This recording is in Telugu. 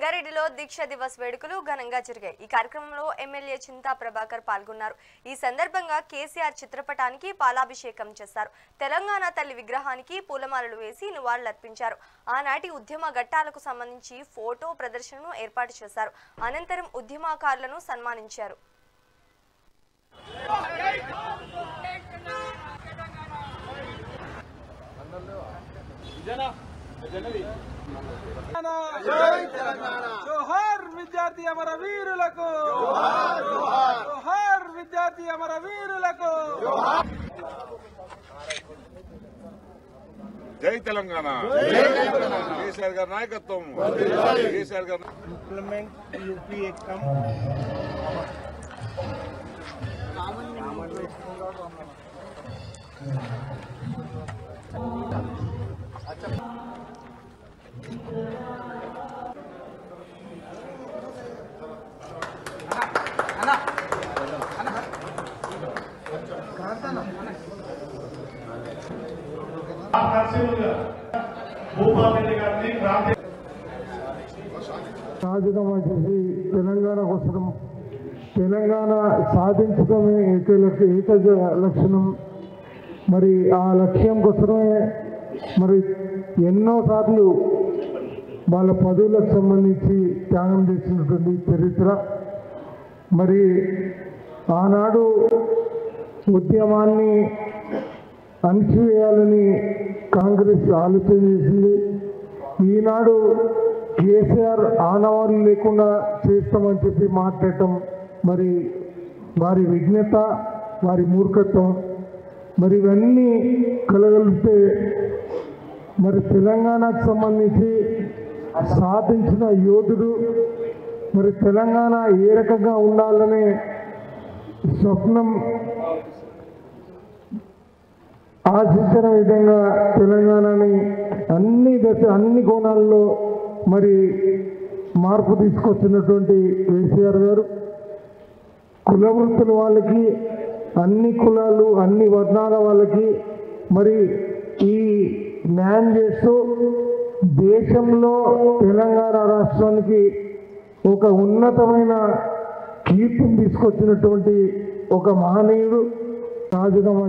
సంగారెడ్డిలో దీక్ష దివస్ వేడుకలు ఘనంగా జరిగాయి। ఈ కార్యక్రమంలో ఎమ్మెల్యే చింతా ప్రభాకర్ పాల్గొన్నారు। ఈ సందర్భంగా కేసీఆర్ చిత్రపటానికి పాలాభిషేకం చేశారు। తెలంగాణ తల్లి విగ్రహానికి పూలమాలలు వేసి నివాళులర్పించారు। ఆనాటి ఉద్యమ ఘట్టాలకు సంబంధించి ఫోటో ప్రదర్శనను ఏర్పాటు చేశారు। అనంతరం ఉద్యమకారులను సన్మానించారు। जोहार विद्यार्थी अमर वीरुలకు जोहार जोहार जोहार विद्यार्थी अमर वीरुలకు जय तेलंगाना केसीआर गाరి నాయకత్వం కేసీఆర్ గారు इंप्लीमेंट यूपी एकम రాజీనామా చేసి తెలంగాణ కోసం తెలంగాణ సాధించడమే ఏక లక్షణం। మరి ఆ లక్ష్యం కోసమే మరి ఎన్నోసార్లు వాళ్ళ పదవులకు సంబంధించి త్యాగం చేసినటువంటి చరిత్ర। మరి ఆనాడు ఉద్యమాన్ని అణిచివేయాలని కాంగ్రెస్ ఆలోచన చేసింది। ఈనాడు కేసీఆర్ ఆనవాళ్ళు లేకుండా చేస్తామని చెప్పి మాట్లాడటం మరి వారి విఘ్నత, వారి మూర్ఖత్వం। మరి ఇవన్నీ కలగలిపితే మరి తెలంగాణకు సంబంధించి సాధించిన యోధుడు మరి తెలంగాణ ఏ రకంగా ఉండాలనే స్వప్నం ఆశించిన విధంగా తెలంగాణని అన్ని కోణాల్లో మరి మార్పు తీసుకొచ్చినటువంటి కేసీఆర్ గారు కుల వృత్తుల వాళ్ళకి, అన్ని కులాలు, అన్ని వర్ణాల వాళ్ళకి మరి ఈ న్యాయం చేస్తూ దేశంలో తెలంగాణ రాష్ట్రానికి ఒక ఉన్నతమైన కీర్తిని తీసుకొచ్చినటువంటి ఒక మహనీయుడు రాజీనామా